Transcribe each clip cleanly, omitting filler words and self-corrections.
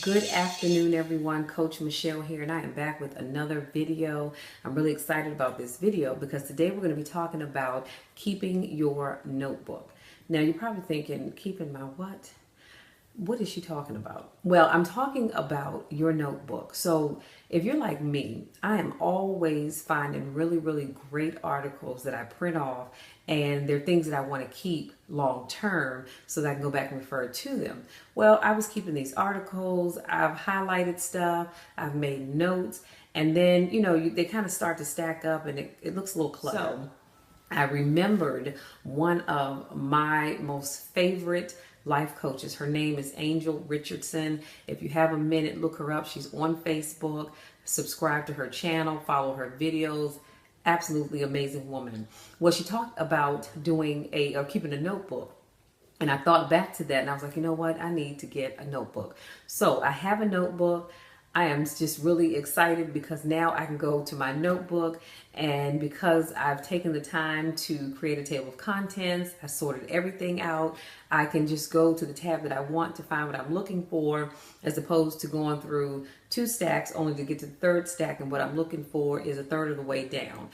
Good afternoon, everyone. Coach Michelle here, and I am back with another video. I'm really excited about this video because today we're going to be talking about keeping your notebook. Now, you're probably thinking, keeping my what? What is she talking about? Well, I'm talking about your notebook. So if you're like me, I am always finding really, really great articles that I print off, and they're things that I want to keep long term so that I can go back and refer to them. Well, I was keeping these articles, I've highlighted stuff, I've made notes, and then, they kind of start to stack up and it looks a little cluttered. So I remembered one of my most favorite life coaches. Her name is Angel Richardson. If you have a minute, look her up. She's on Facebook. Subscribe to her channel, follow her videos. Absolutely amazing woman. Well, she talked about doing keeping a notebook. And I thought back to that and I was like, you know what? I need to get a notebook. So I have a notebook. I am just really excited because now I can go to my notebook, and because I've taken the time to create a table of contents, I sorted everything out, I can just go to the tab that I want to find what I'm looking for, as opposed to going through 2 stacks only to get to the 3rd stack, and what I'm looking for is a 1/3 of the way down.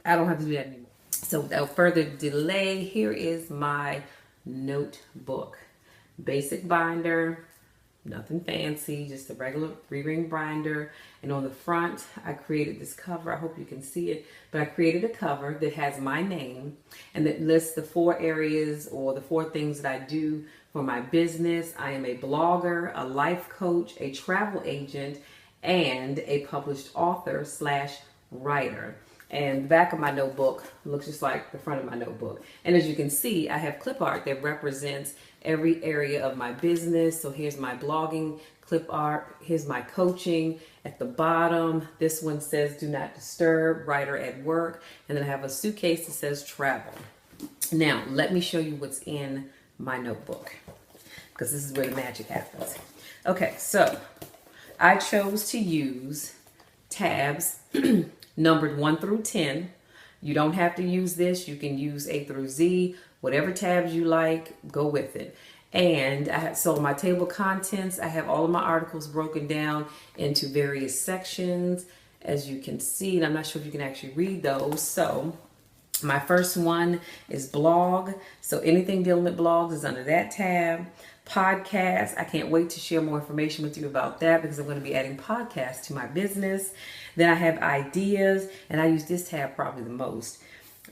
I don't have to do that anymore. So without further delay, here is my notebook. Basic binder. Nothing fancy, just a regular 3-ring binder. And on the front, I created this cover. I hope you can see it. But I created a cover that has my name and that lists the 4 areas or the 4 things that I do for my business. I am a blogger, a life coach, a travel agent, and a published author / writer. And the back of my notebook looks just like the front of my notebook. And as you can see, I have clip art that represents every area of my business. So here's my blogging clip art. Here's my coaching. At the bottom, this one says do not disturb, writer at work. And then I have a suitcase that says travel. Now, let me show you what's in my notebook, because this is where the magic happens. Okay, so I chose to use tabs numbered 1 through 10. You don't have to use this. You can use A through Z. Whatever tabs you like, go with it. And so my table of contents, I have all of my articles broken down into various sections, as you can see. And I'm not sure if you can actually read those. So my first one is blog. So anything dealing with blogs is under that tab. Podcast. I can't wait to share more information with you about that, because I'm going to be adding podcasts to my business. Then I have ideas, and I use this tab probably the most.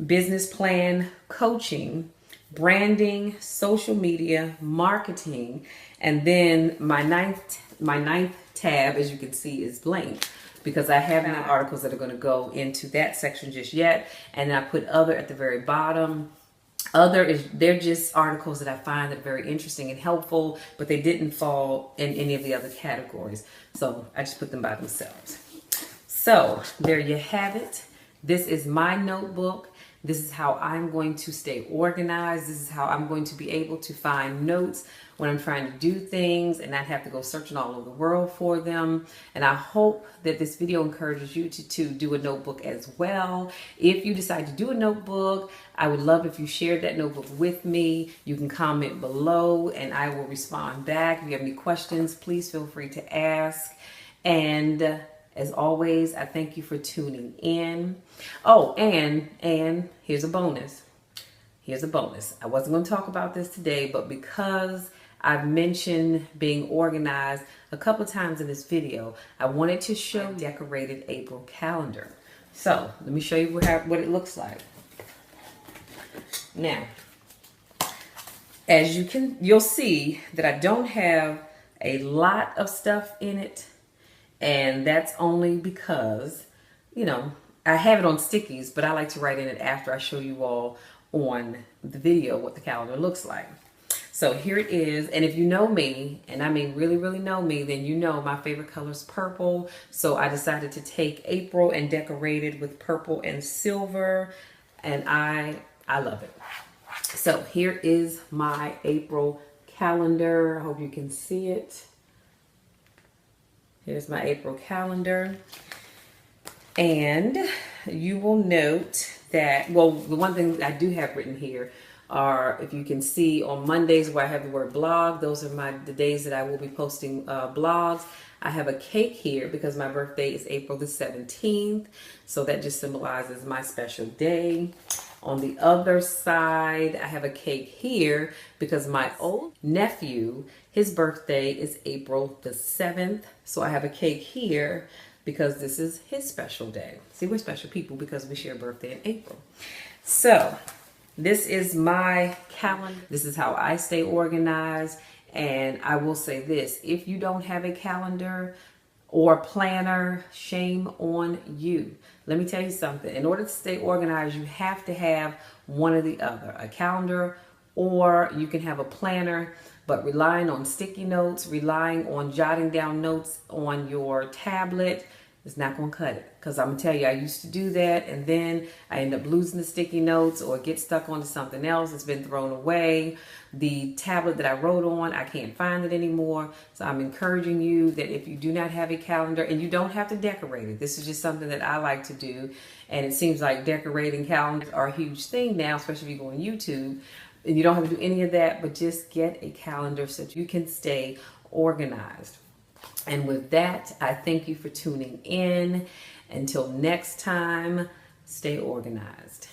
Business plan, coaching, branding, social media, marketing, and then my ninth tab, as you can see, is blank, because I have no articles that are going to go into that section just yet. And I put other at the very bottom. They're just articles that I find that are very interesting and helpful, but they didn't fall in any of the other categories. So I just put them by themselves. So there you have it. This is my notebook. This is how I'm going to stay organized. This is how I'm going to be able to find notes when I'm trying to do things and not have to go searching all over the world for them. And I hope that this video encourages you to do a notebook as well. If you decide to do a notebook, I would love if you shared that notebook with me. You can comment below and I will respond back. If you have any questions, please feel free to ask. And as always, I thank you for tuning in. Oh, and here's a bonus. Here's a bonus. I wasn't going to talk about this today, but because I've mentioned being organized a couple of times in this video, I wanted to show decorated April calendar. So let me show you what it looks like. Now, as you'll see that I don't have a lot of stuff in it. And that's only because, I have it on stickies, but I like to write in it after I show you all on the video what the calendar looks like. So here it is. And if you know me, and I mean really, really know me, then you know my favorite color is purple. So I decided to take April and decorate it with purple and silver. And I love it. So here is my April calendar. I hope you can see it. Here's my April calendar. And you will note that, well, the one thing I do have written here are, if you can see on Mondays where I have the word blog, those are the days that I will be posting blogs. I have a cake here because my birthday is April the 17th. So that just symbolizes my special day. On the other side, I have a cake here because my old nephew, his birthday is April the 7th. So I have a cake here because this is his special day. See, we're special people because we share a birthday in April. So this is my calendar. This is how I stay organized. And I will say this, if you don't have a calendar or planner, shame on you. Let me tell you something. In order to stay organized, you have to have one or the other, a calendar, or you can have a planner. But relying on sticky notes, relying on jotting down notes on your tablet, it's not going to cut it. Because I'm going to tell you, I used to do that, and then I end up losing the sticky notes or get stuck onto something else. It's been thrown away. The tablet that I wrote on, I can't find it anymore. So I'm encouraging you that if you do not have a calendar, and you don't have to decorate it. This is just something that I like to do. And it seems like decorating calendars are a huge thing now, especially if you go on YouTube. And you don't have to do any of that, but just get a calendar so that you can stay organized. And with that, I thank you for tuning in. Until next time, stay organized.